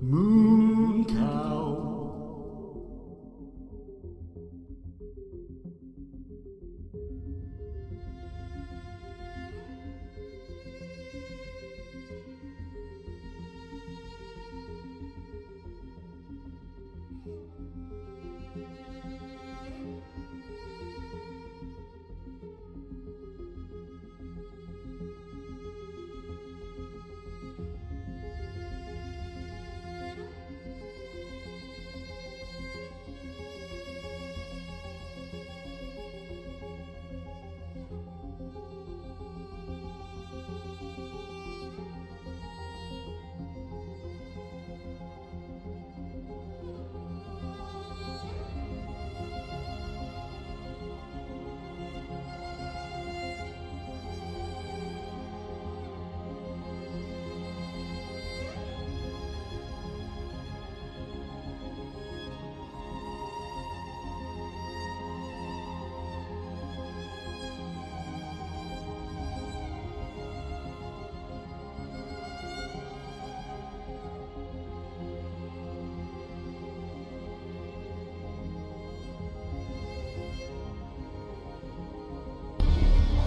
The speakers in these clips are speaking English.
Moon cow.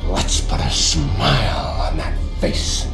Let's put a smile on that face.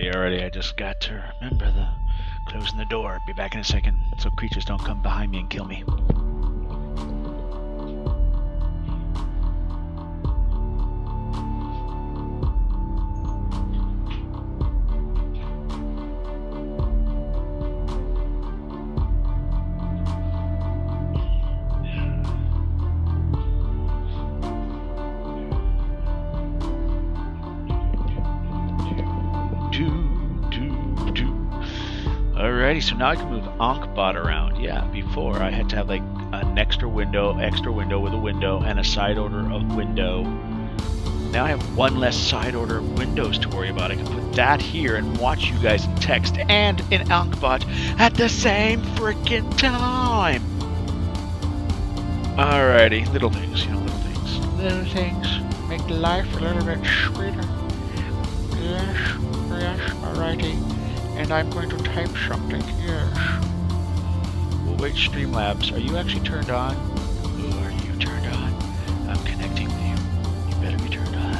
Alrighty. I just got to remember the closing the door. Be back in a second so creatures don't come behind me and kill me. Alrighty, so now I can move Ankh-Bot around. Yeah, before I had to have like an extra window with a window, and a side order of window. Now I have one less side order of windows to worry about. I can put that here and watch you guys in text and in Ankh-Bot at the same freaking time. Alrighty, little things, little things. Little things make life a little bit sweeter. Yes, alrighty. And I'm going to type something, yes. Well, wait, Streamlabs, are you actually turned on? Oh, are you turned on? I'm connecting with you. You better be turned on.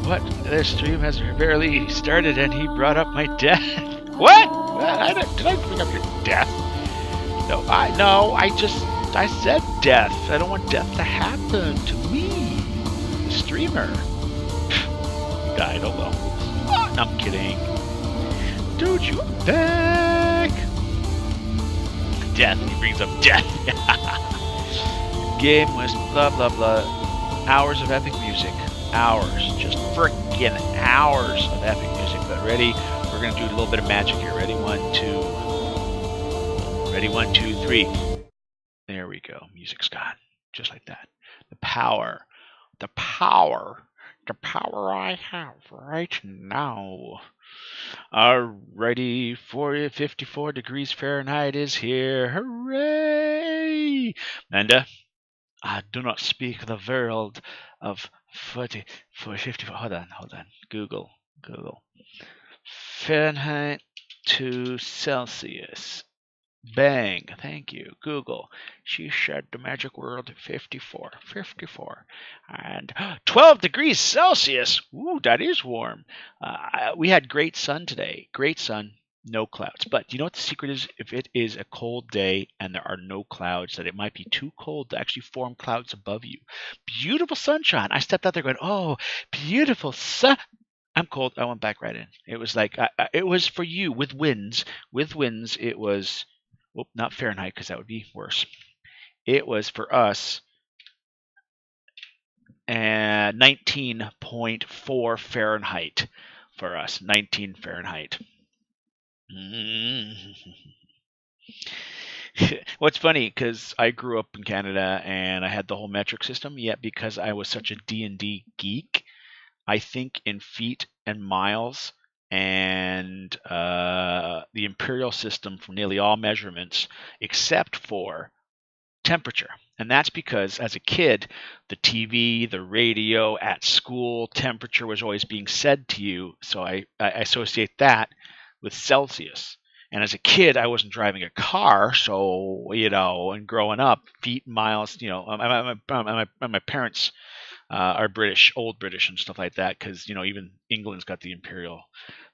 What? This stream has barely started and he brought up my death. What? Did I bring up your death? No, I said death. I don't want death to happen to me, the streamer. I don't know. I'm kidding. Dude, you back? Death. He brings up death. Game was blah blah blah. Hours of epic music. Hours. Just freaking hours of epic music. But ready? We're gonna do a little bit of magic here. Ready? 1, 2. Ready? 1, 2, 3. There we go. Music's gone. Just like that. The power. The power I have right now. Alrighty, 54 degrees Fahrenheit is here. Hooray! Amanda, I do not speak the world of 54. Hold on. Google. Fahrenheit to Celsius. Bang. Thank you. Google. She said the magic word 54. And 12 degrees Celsius. Ooh, that is warm. We had great sun today. Great sun. No clouds. But you know what the secret is? If it is a cold day and there are no clouds, that it might be too cold to actually form clouds above you. Beautiful sunshine. I stepped out there going, oh, beautiful sun. I'm cold. I went back right in. It was like, it was for you with winds. With winds, it was... Well, not Fahrenheit, because that would be worse. It was for us 19.4 Fahrenheit for us. 19 Fahrenheit. What's funny, because I grew up in Canada and I had the whole metric system, yet because I was such a D&D geek, I think in feet and miles, and the imperial system from nearly all measurements except for temperature. And that's because as a kid, the TV, the radio, at school, temperature was always being said to you. So I associate that with Celsius. And as a kid, I wasn't driving a car, so, and growing up, feet, miles, my parents are British, old British and stuff like that, because even England's got the imperial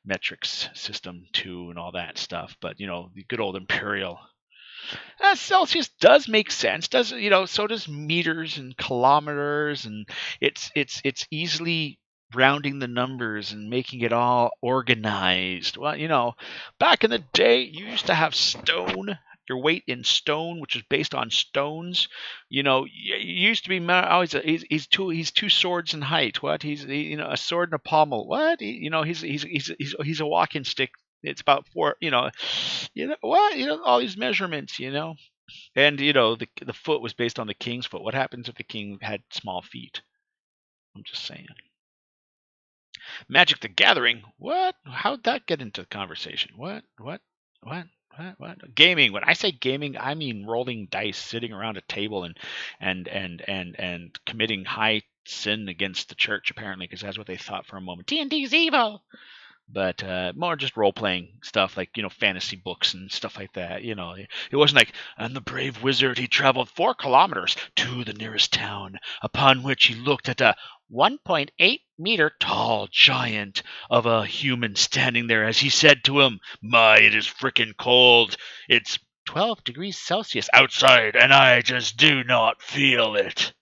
metrics system too and all that stuff. But the good old imperial Celsius does make sense. So does meters and kilometers, and it's easily rounding the numbers and making it all organized. Well, back in the day, you used to have stone. Your weight in stone, which is based on stones. You used to be always he's two swords in height. What? He's a sword and a pommel. What? He's a walking stick. It's about 4. What? All these measurements. And the foot was based on the king's foot. What happens if the king had small feet? I'm just saying. Magic the Gathering. What? How'd that get into the conversation? What? Gaming. When I say gaming, I mean rolling dice, sitting around a table and committing high sin against the church, apparently, because that's what they thought for a moment. D&D's evil. but more just role-playing stuff, like, fantasy books and stuff like that. It wasn't like, and the brave wizard, he traveled 4 kilometers to the nearest town, upon which he looked at a 1.8-meter tall giant of a human standing there as he said to him, "My, it is frickin' cold. It's 12 degrees Celsius outside, and I just do not feel it."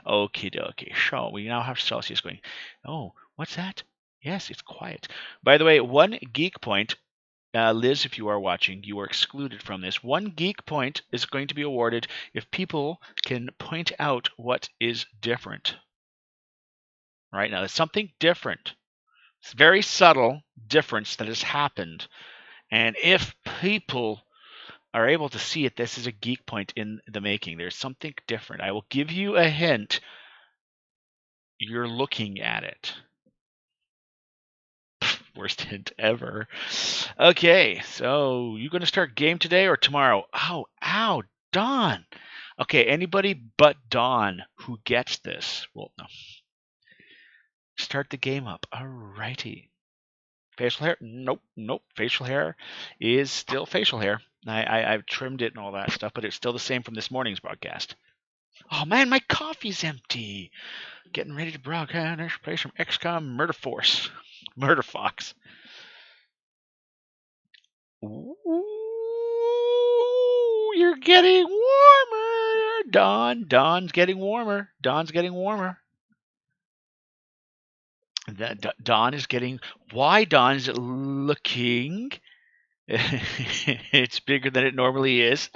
Okie dokie. So we now have Celsius going. Oh, what's that? Yes, it's quiet. By the way, 1 geek point. Liz, if you are watching, you are excluded from this. 1 geek point is going to be awarded if people can point out what is different. Right now, there's something different. It's a very subtle difference that has happened. And if people are able to see it, this is a geek point in the making. There's something different. I will give you a hint. You're looking at it. Worst hint ever. Okay, so you going to start game today or tomorrow? Ow, Dawn. Okay, anybody but Dawn who gets this. Well, no. Start the game up. Alrighty. Facial hair? Nope. Facial hair is still facial hair. I've trimmed it and all that stuff, but it's still the same from this morning's broadcast. Oh man, my coffee's empty. Getting ready to broadcast. Play some XCOM Murder Force. Murder Fox. Ooh, you're getting warmer. Dawn's getting warmer. Dawn is getting. Why Dawn is it looking? It's bigger than it normally is.